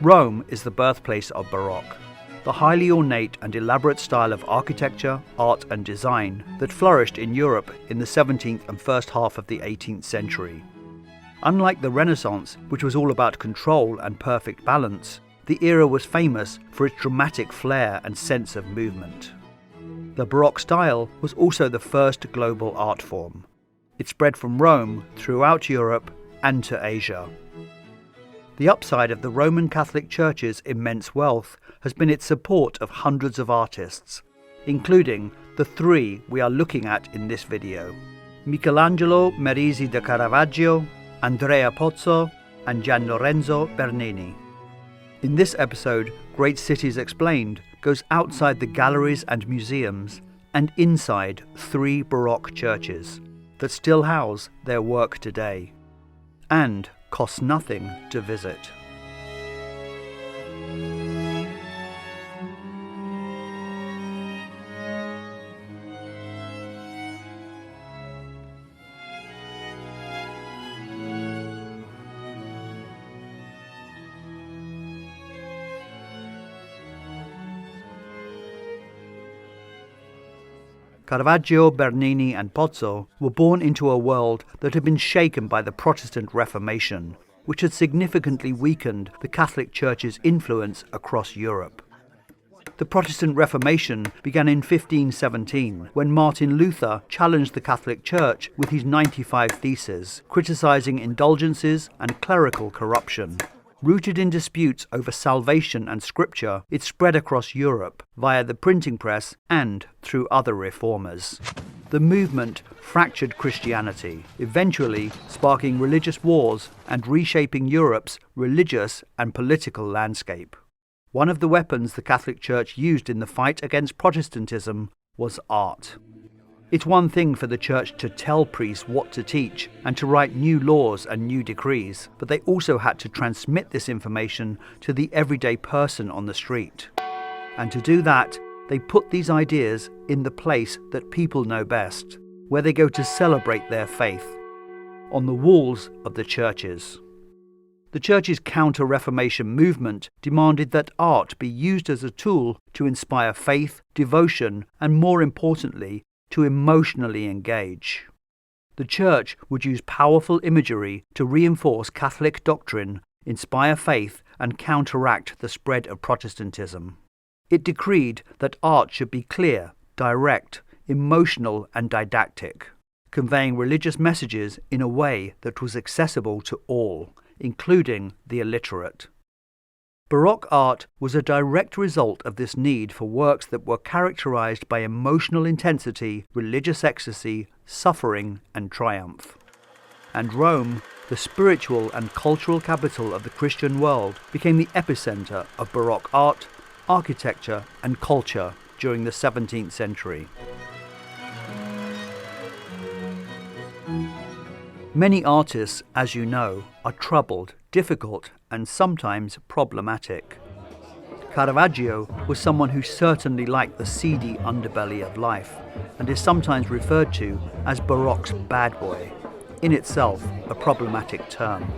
Rome is the birthplace of Baroque, the highly ornate and elaborate style of architecture, art and design that flourished in Europe in the 17th and first half of the 18th century. Unlike the Renaissance, which was all about control and perfect balance, the era was famous for its dramatic flair and sense of movement. The Baroque style was also the first global art form. It spread from Rome throughout Europe and to Asia. The upside of the Roman Catholic Church's immense wealth has been its support of hundreds of artists, including the three we are looking at in this video: Michelangelo Merisi da Caravaggio, Andrea Pozzo, and Gian Lorenzo Bernini. In this episode, Great Cities Explained goes outside the galleries and museums and inside three Baroque churches that still house their work today, and costs nothing to visit. Caravaggio, Bernini and Pozzo were born into a world that had been shaken by the Protestant Reformation, which had significantly weakened the Catholic Church's influence across Europe. The Protestant Reformation began in 1517, when Martin Luther challenged the Catholic Church with his 95 Theses, criticising indulgences and clerical corruption. Rooted in disputes over salvation and scripture, it spread across Europe via the printing press and through other reformers. The movement fractured Christianity, eventually sparking religious wars and reshaping Europe's religious and political landscape. One of the weapons the Catholic Church used in the fight against Protestantism was art. It's one thing for the Church to tell priests what to teach and to write new laws and new decrees, but they also had to transmit this information to the everyday person on the street. And to do that, they put these ideas in the place that people know best, where they go to celebrate their faith, on the walls of the churches. The Church's Counter-Reformation movement demanded that art be used as a tool to inspire faith, devotion, and more importantly, to emotionally engage. The Church would use powerful imagery to reinforce Catholic doctrine, inspire faith, and counteract the spread of Protestantism. It decreed that art should be clear, direct, emotional, and didactic, conveying religious messages in a way that was accessible to all, including the illiterate. Baroque art was a direct result of this need for works that were characterized by emotional intensity, religious ecstasy, suffering, and triumph. And Rome, the spiritual and cultural capital of the Christian world, became the epicenter of Baroque art, architecture, and culture during the 17th century. Many artists, as you know, are troubled, difficult, and sometimes problematic. Caravaggio was someone who certainly liked the seedy underbelly of life, and is sometimes referred to as Baroque's bad boy, in itself a problematic term.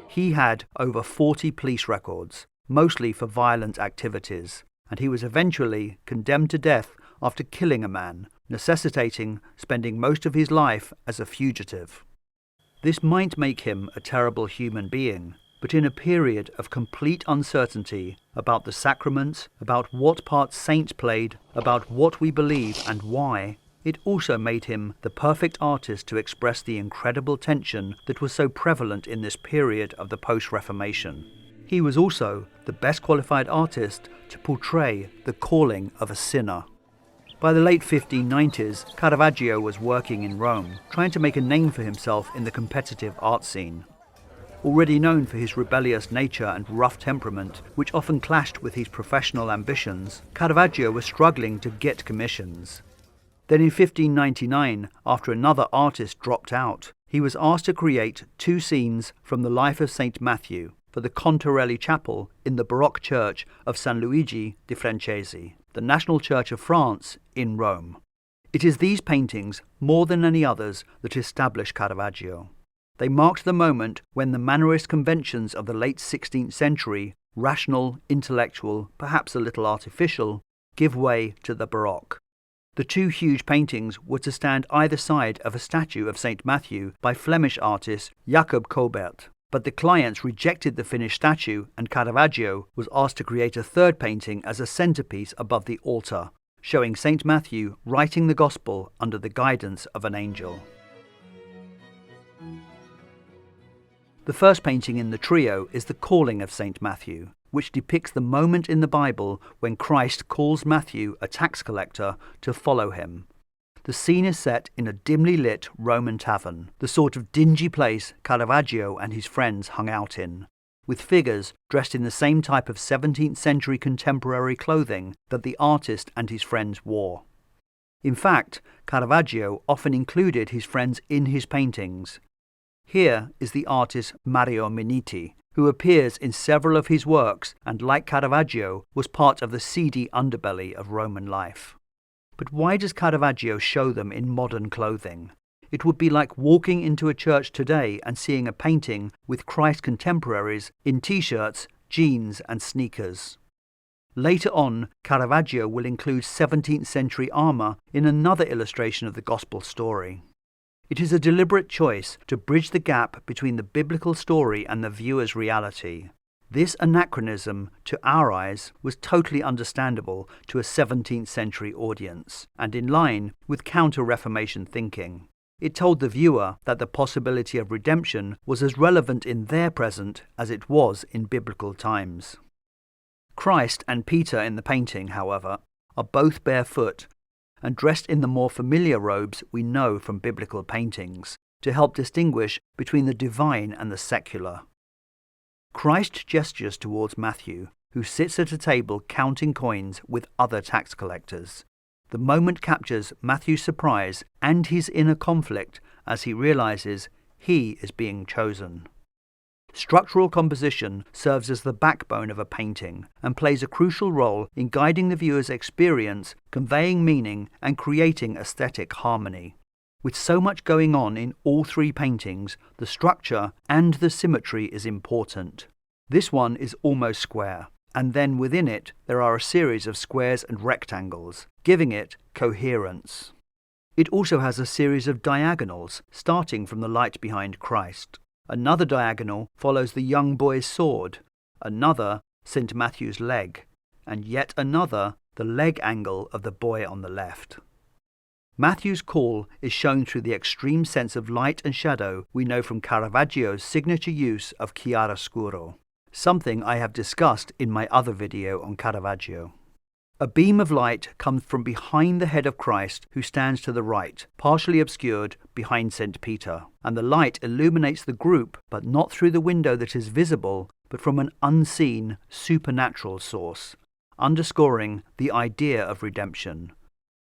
He had over 40 police records, mostly for violent activities, and he was eventually condemned to death after killing a man, necessitating spending most of his life as a fugitive. This might make him a terrible human being, but in a period of complete uncertainty about the sacraments, about what part saints played, about what we believe and why, it also made him the perfect artist to express the incredible tension that was so prevalent in this period of the post-Reformation. He was also the best qualified artist to portray the calling of a sinner. By the late 1590s, Caravaggio was working in Rome, trying to make a name for himself in the competitive art scene. Already known for his rebellious nature and rough temperament, which often clashed with his professional ambitions, Caravaggio was struggling to get commissions. Then in 1599, after another artist dropped out, he was asked to create two scenes from the life of St Matthew for the Contarelli Chapel in the Baroque church of San Luigi di Francesi, the National Church of France in Rome. It is these paintings, more than any others, that establish Caravaggio. They marked the moment when the Mannerist conventions of the late 16th century rational, intellectual, perhaps a little artificial, give way to the Baroque. The two huge paintings were to stand either side of a statue of St Matthew by Flemish artist Jacob Cobert, but the clients rejected the finished statue and Caravaggio was asked to create a third painting as a centerpiece above the altar, showing St Matthew writing the Gospel under the guidance of an angel. The first painting in the trio is the Calling of St Matthew, which depicts the moment in the Bible when Christ calls Matthew, a tax collector, to follow him. The scene is set in a dimly lit Roman tavern, the sort of dingy place Caravaggio and his friends hung out in, with figures dressed in the same type of 17th century contemporary clothing that the artist and his friends wore. In fact, Caravaggio often included his friends in his paintings. Here is the artist Mario Minetti, who appears in several of his works and, like Caravaggio, was part of the seedy underbelly of Roman life. But why does Caravaggio show them in modern clothing? It would be like walking into a church today and seeing a painting with Christ's contemporaries in t-shirts, jeans and sneakers. Later on, Caravaggio will include 17th century armour in another illustration of the Gospel story. It is a deliberate choice to bridge the gap between the biblical story and the viewer's reality. This anachronism, to our eyes, was totally understandable to a 17th century audience, and in line with Counter-Reformation thinking. It told the viewer that the possibility of redemption was as relevant in their present as it was in biblical times. Christ and Peter in the painting, however, are both barefoot and dressed in the more familiar robes we know from biblical paintings, to help distinguish between the divine and the secular. Christ gestures towards Matthew, who sits at a table counting coins with other tax collectors. The moment captures Matthew's surprise and his inner conflict as he realizes he is being chosen. Structural composition serves as the backbone of a painting and plays a crucial role in guiding the viewer's experience, conveying meaning, and creating aesthetic harmony. With so much going on in all three paintings, the structure and the symmetry is important. This one is almost square, and then within it there are a series of squares and rectangles, giving it coherence. It also has a series of diagonals, starting from the light behind Christ. Another diagonal follows the young boy's sword, another St. Matthew's leg, and yet another the leg angle of the boy on the left. Matthew's call is shown through the extreme sense of light and shadow we know from Caravaggio's signature use of chiaroscuro, something I have discussed in my other video on Caravaggio. A beam of light comes from behind the head of Christ, who stands to the right, partially obscured behind St. Peter, and the light illuminates the group, but not through the window that is visible, but from an unseen, supernatural source, underscoring the idea of redemption,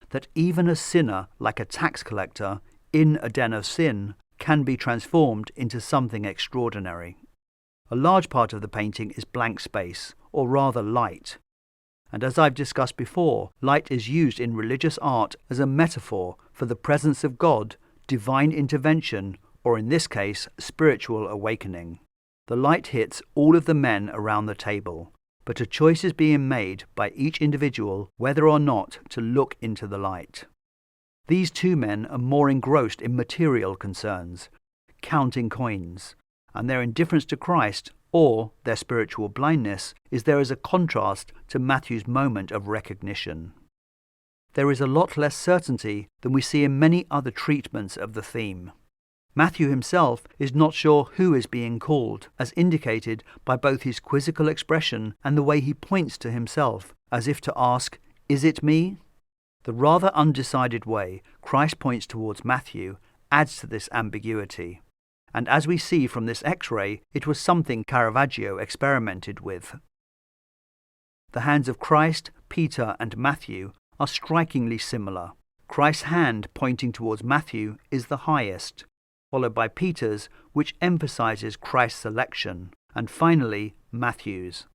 that even a sinner like a tax collector in a den of sin can be transformed into something extraordinary. A large part of the painting is blank space, or rather light. And as I've discussed before, light is used in religious art as a metaphor for the presence of God, divine intervention, or in this case, spiritual awakening. The light hits all of the men around the table, but a choice is being made by each individual whether or not to look into the light. These two men are more engrossed in material concerns, counting coins, and their indifference to Christ, or their spiritual blindness, is there as a contrast to Matthew's moment of recognition. There is a lot less certainty than we see in many other treatments of the theme. Matthew himself is not sure who is being called, as indicated by both his quizzical expression and the way he points to himself, as if to ask, "Is it me?" The rather undecided way Christ points towards Matthew adds to this ambiguity. And as we see from this X-ray, it was something Caravaggio experimented with. The hands of Christ, Peter, and Matthew are strikingly similar. Christ's hand pointing towards Matthew is the highest, followed by Peter's, which emphasizes Christ's selection, and finally Matthew's.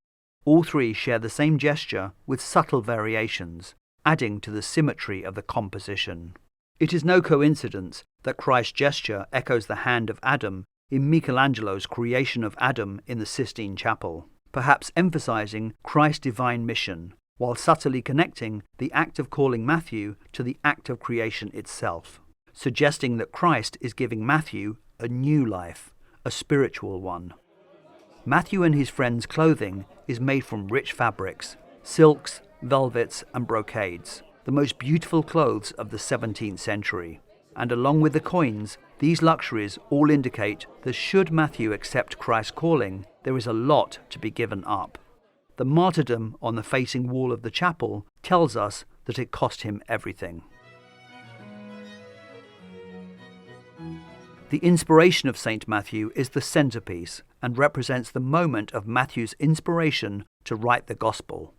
All three share the same gesture with subtle variations, adding to the symmetry of the composition. It is no coincidence that Christ's gesture echoes the hand of Adam in Michelangelo's creation of Adam in the Sistine Chapel. perhaps emphasizing Christ's divine mission, while subtly connecting the act of calling Matthew to the act of creation itself, suggesting that Christ is giving Matthew a new life, a spiritual one. Matthew and his friends' clothing is made from rich fabrics, silks, velvets, and brocades, the most beautiful clothes of the 17th century. And along with the coins, these luxuries all indicate that should Matthew accept Christ's calling, there is a lot to be given up. The martyrdom on the facing wall of the chapel tells us that it cost him everything. The inspiration of St. Matthew is the centerpiece and represents the moment of Matthew's inspiration to write the Gospel.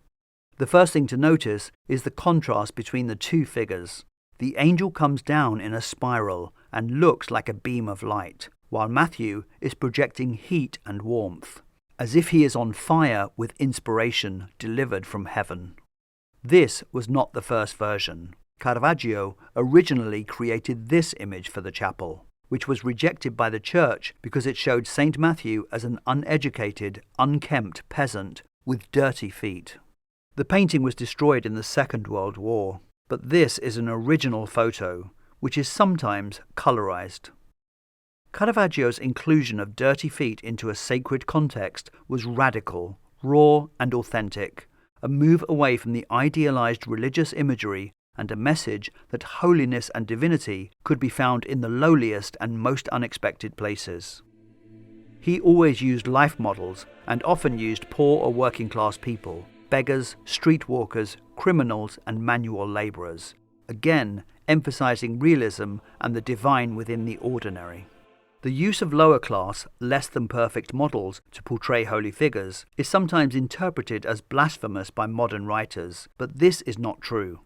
The first thing to notice is the contrast between the two figures. The angel comes down in a spiral and looks like a beam of light, while Matthew is projecting heat and warmth, as if he is on fire with inspiration delivered from heaven. This was not the first version. Caravaggio originally created this image for the chapel, which was rejected by the church because it showed St. Matthew as an uneducated, unkempt peasant with dirty feet. The painting was destroyed in the Second World War, but this is an original photo, which is sometimes colorized. Caravaggio's inclusion of dirty feet into a sacred context was radical, raw, and authentic, a move away from the idealized religious imagery and a message that holiness and divinity could be found in the lowliest and most unexpected places. He always used life models and often used poor or working class people, beggars, streetwalkers, criminals, and manual labourers, again emphasizing realism and the divine within the ordinary. The use of lower class, less than perfect models to portray holy figures is sometimes interpreted as blasphemous by modern writers, but this is not true.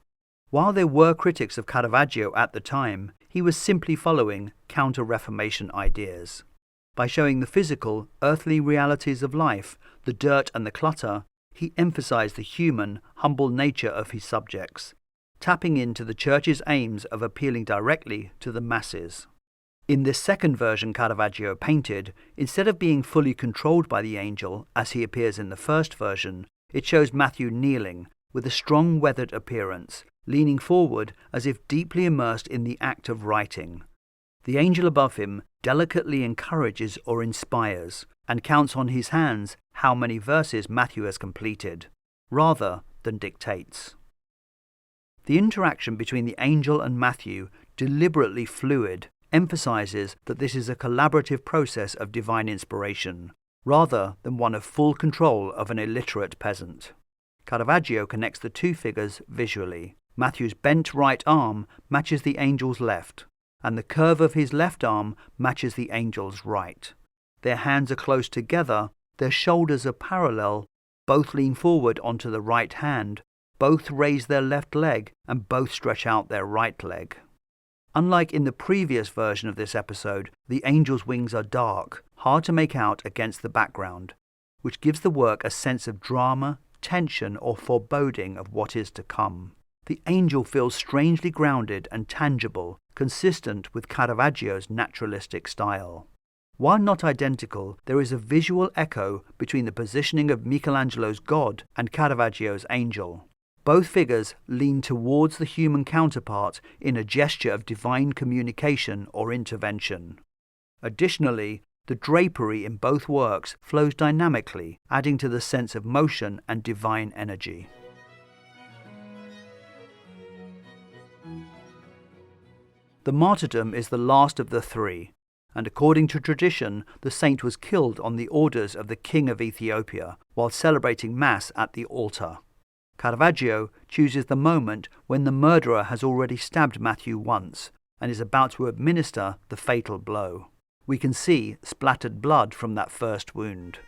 While there were critics of Caravaggio at the time, he was simply following Counter-Reformation ideas. By showing the physical, earthly realities of life, the dirt and the clutter, he emphasized the human, humble nature of his subjects, tapping into the church's aims of appealing directly to the masses. In this second version Caravaggio painted, instead of being fully controlled by the angel, as he appears in the first version, it shows Matthew kneeling, with a strong weathered appearance, leaning forward as if deeply immersed in the act of writing. The angel above him delicately encourages or inspires, and counts on his hands how many verses Matthew has completed, rather than dictates. The interaction between the angel and Matthew, deliberately fluid, emphasizes that this is a collaborative process of divine inspiration, rather than one of full control of an illiterate peasant. Caravaggio connects the two figures visually. Matthew's bent right arm matches the angel's left, and the curve of his left arm matches the angel's right. Their hands are close together, their shoulders are parallel, both lean forward onto the right hand, both raise their left leg, and both stretch out their right leg. Unlike in the previous version of this episode, the angel's wings are dark, hard to make out against the background, which gives the work a sense of drama, tension, or foreboding of what is to come. The angel feels strangely grounded and tangible, consistent with Caravaggio's naturalistic style. While not identical, there is a visual echo between the positioning of Michelangelo's God and Caravaggio's angel. Both figures lean towards the human counterpart in a gesture of divine communication or intervention. Additionally, the drapery in both works flows dynamically, adding to the sense of motion and divine energy. The martyrdom is the last of the three, and according to tradition, the saint was killed on the orders of the king of Ethiopia while celebrating Mass at the altar. Caravaggio chooses the moment when the murderer has already stabbed Matthew once and is about to administer the fatal blow. We can see splattered blood from that first wound.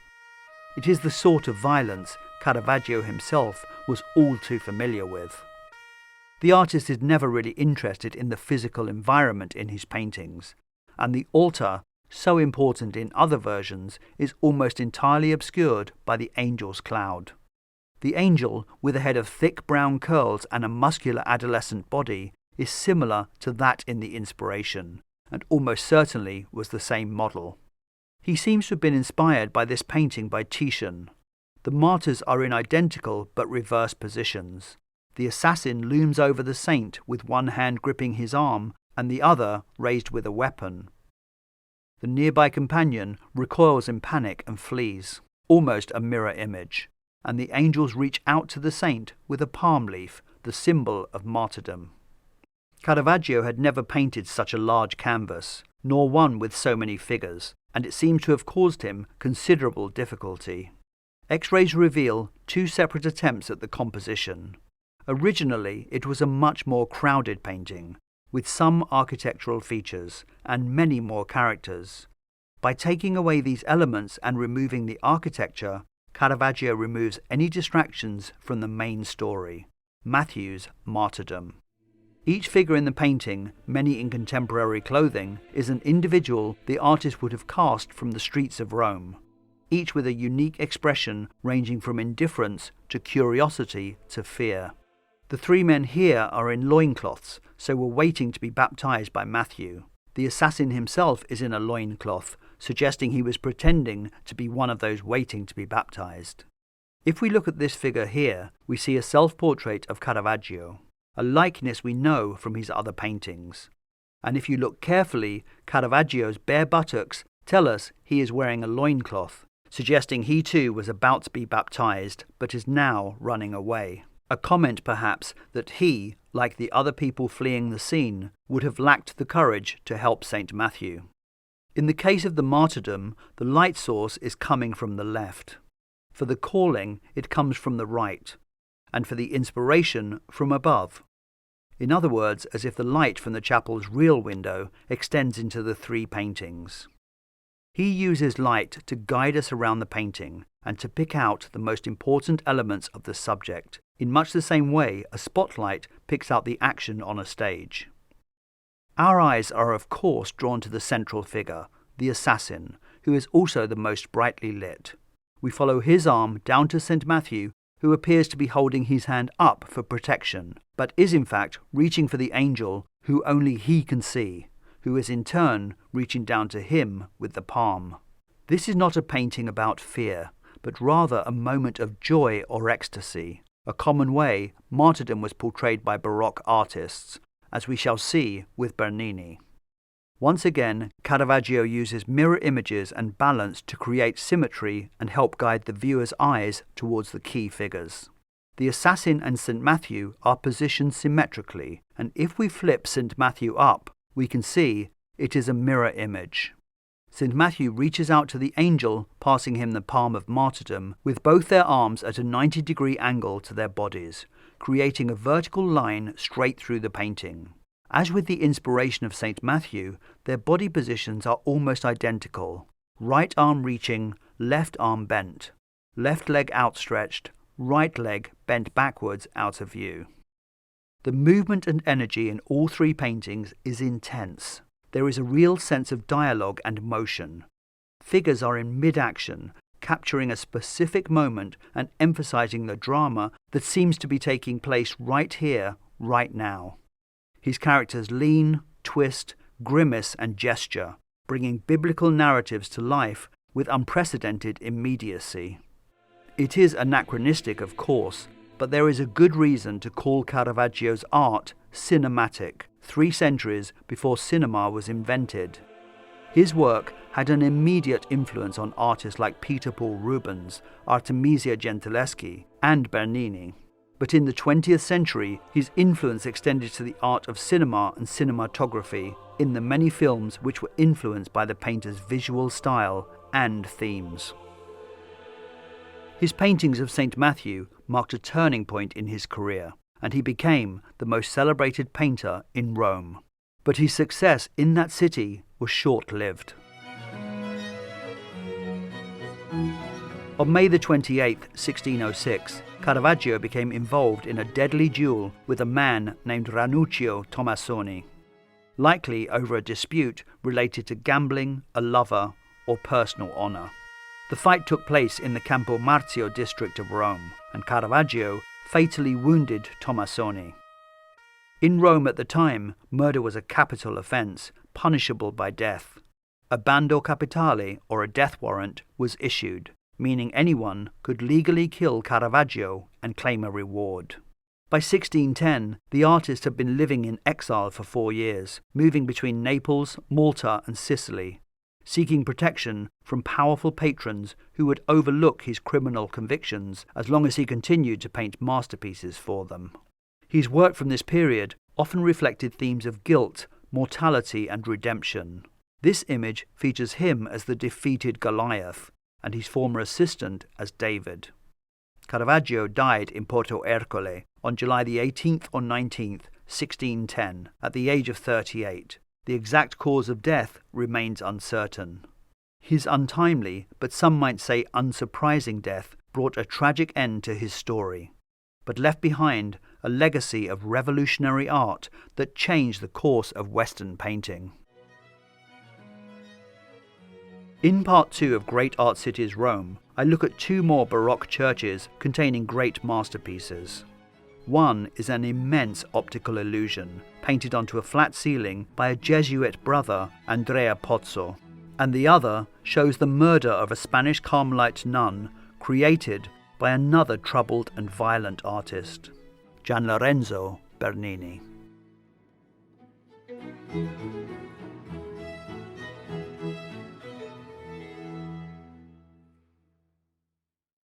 It is the sort of violence Caravaggio himself was all too familiar with. The artist is never really interested in the physical environment in his paintings, and the altar, so important in other versions, is almost entirely obscured by the angel's cloud. The angel, with a head of thick brown curls and a muscular adolescent body, is similar to that in the inspiration, and almost certainly was the same model. He seems to have been inspired by this painting by Titian. The martyrs are in identical but reverse positions. The assassin looms over the saint with one hand gripping his arm and the other raised with a weapon. The nearby companion recoils in panic and flees, almost a mirror image, and the angels reach out to the saint with a palm leaf, the symbol of martyrdom. Caravaggio had never painted such a large canvas, nor one with so many figures, and it seems to have caused him considerable difficulty. X-rays reveal two separate attempts at the composition. Originally, it was a much more crowded painting, with some architectural features and many more characters. By taking away these elements and removing the architecture, Caravaggio removes any distractions from the main story, Matthew's martyrdom. Each figure in the painting, many in contemporary clothing, is an individual the artist would have cast from the streets of Rome, each with a unique expression ranging from indifference to curiosity to fear. The three men here are in loincloths, so were waiting to be baptized by Matthew. The assassin himself is in a loincloth, suggesting he was pretending to be one of those waiting to be baptized. If we look at this figure here, we see a self-portrait of Caravaggio, a likeness we know from his other paintings. And if you look carefully, Caravaggio's bare buttocks tell us he is wearing a loincloth, suggesting he too was about to be baptized, but is now running away. A comment perhaps that he, like the other people fleeing the scene, would have lacked the courage to help St. Matthew. In the case of the martyrdom, the light source is coming from the left. For the calling, it comes from the right, and for the inspiration, from above. In other words, as if the light from the chapel's real window extends into the three paintings. He uses light to guide us around the painting and to pick out the most important elements of the subject, in much the same way a spotlight picks out the action on a stage. Our eyes are of course drawn to the central figure, the assassin, who is also the most brightly lit. We follow his arm down to St. Matthew, who appears to be holding his hand up for protection, but is in fact reaching for the angel who only he can see, who is in turn reaching down to him with the palm. This is not a painting about fear, but rather a moment of joy or ecstasy, a common way martyrdom was portrayed by Baroque artists, as we shall see with Bernini. Once again, Caravaggio uses mirror images and balance to create symmetry and help guide the viewer's eyes towards the key figures. The assassin and St. Matthew are positioned symmetrically, and if we flip St. Matthew up, we can see it is a mirror image. St. Matthew reaches out to the angel, passing him the palm of martyrdom, with both their arms at a 90-degree angle to their bodies, creating a vertical line straight through the painting. As with the inspiration of St. Matthew, their body positions are almost identical. Right arm reaching, left arm bent. Left leg outstretched, right leg bent backwards out of view. The movement and energy in all three paintings is intense. There is a real sense of dialogue and motion. Figures are in mid-action, capturing a specific moment and emphasizing the drama that seems to be taking place right here, right now. His characters lean, twist, grimace and gesture, bringing biblical narratives to life with unprecedented immediacy. It is anachronistic, of course, but there is a good reason to call Caravaggio's art cinematic, 3 centuries before cinema was invented. His work had an immediate influence on artists like Peter Paul Rubens, Artemisia Gentileschi, and Bernini. But in the 20th century, his influence extended to the art of cinema and cinematography in the many films which were influenced by the painter's visual style and themes. His paintings of St. Matthew marked a turning point in his career, and he became the most celebrated painter in Rome. But his success in that city was short-lived. On May 28, 1606, Caravaggio became involved in a deadly duel with a man named Ranuccio Tommasoni, likely over a dispute related to gambling, a lover, or personal honour. The fight took place in the Campo Marzio district of Rome, and Caravaggio fatally wounded Tommasoni. In Rome at the time, murder was a capital offence, punishable by death. A bando capitale, or a death warrant, was issued, meaning anyone could legally kill Caravaggio and claim a reward. By 1610, the artist had been living in exile for 4 years, moving between Naples, Malta, and Sicily, seeking protection from powerful patrons who would overlook his criminal convictions as long as he continued to paint masterpieces for them. His work from this period often reflected themes of guilt, mortality, and redemption. This image features him as the defeated Goliath and his former assistant as David. Caravaggio died in Porto Ercole on July the 18th or 19th, 1610, at the age of 38. The exact cause of death remains uncertain. His untimely, but some might say unsurprising death brought a tragic end to his story, but left behind a legacy of revolutionary art that changed the course of Western painting. In Part 2 of Great Art Cities Rome, I look at 2 more Baroque churches containing great masterpieces. One is an immense optical illusion, painted onto a flat ceiling by a Jesuit brother, Andrea Pozzo, and the other shows the murder of a Spanish Carmelite nun, created by another troubled and violent artist, Gian Lorenzo Bernini.